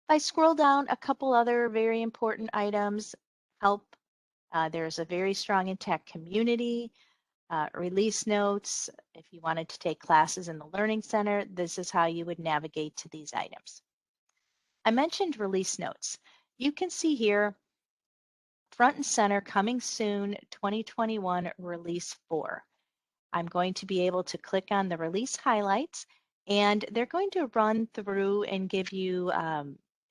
If I scroll down, a couple other very important items help. There's a very strong Intacct community, release notes. If you wanted to take classes in the Learning Center, this is how you would navigate to these items. I mentioned release notes. You can see here, front and center, coming soon, 2021 release 4. I'm going to be able to click on the release highlights, and they're going to run through and give you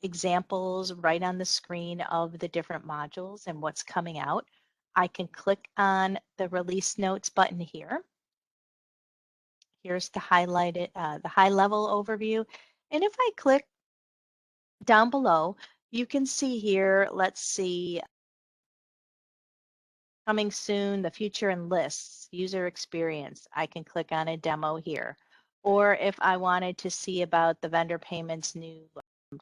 examples right on the screen of the different modules and what's coming out. I can click on the release notes button here. Here's the highlighted, the high level overview. And if I click down below, you can see here, let's see, coming soon, the future and lists, user experience. I can click on a demo here. Or if I wanted to see about the vendor payments new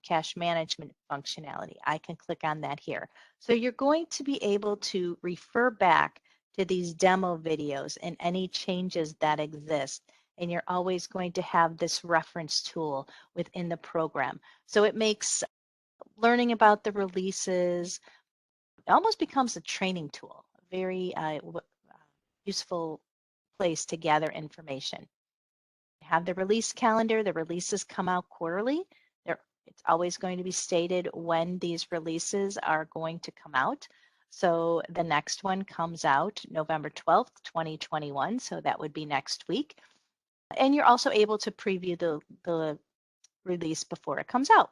cash management functionality, I can click on that here. So you're going to be able to refer back to these demo videos and any changes that exist. And you're always going to have this reference tool within the program. So it makes learning about the releases, it almost becomes a training tool, a very useful place to gather information. Have the release calendar, the releases come out quarterly. It's always going to be stated when these releases are going to come out. So the next one comes out November 12th, 2021. So that would be next week. And you're also able to preview the release before it comes out.